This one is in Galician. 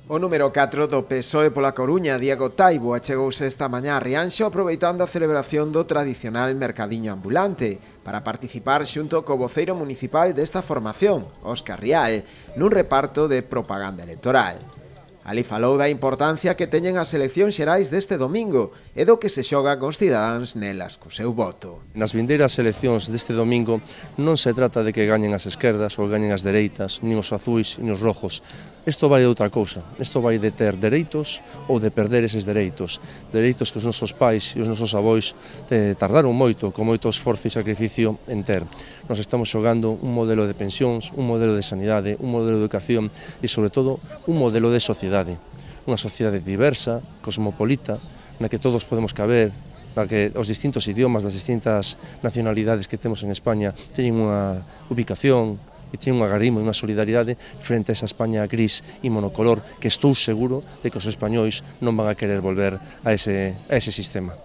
O número 4 do PSOE pola Coruña, Diego Taibo, achegouse esta mañá a Rianxo aproveitando a celebración do tradicional mercadiño ambulante para participar xunto co voceiro municipal desta formación, Óscar Rial, nun reparto de propaganda electoral. Ali falou da importancia que teñen as eleccións xerais deste domingo e do que se xoga cos cidadáns nelas co seu voto. Nas vindeiras eleccións deste domingo non se trata de que gañen as esquerdas ou gañen as dereitas, nin os azuis, nin os rojos. Isto vai de outra cousa, isto vai de ter dereitos ou de perder eses dereitos. Dereitos que os nosos pais e os nosos avós tardaron moito, con moito esforzo e sacrificio en ter. Nos estamos xogando un modelo de pensións, un modelo de sanidade, un modelo de educación e, sobre todo, un modelo de sociedade. Unha sociedade diversa, cosmopolita, na que todos podemos caber, na que os distintos idiomas das distintas nacionalidades que temos en España teñen unha ubicación e teñen un agarimo e unha solidaridade frente a esa España gris e monocolor que estou seguro de que os españois non van a querer volver a ese sistema.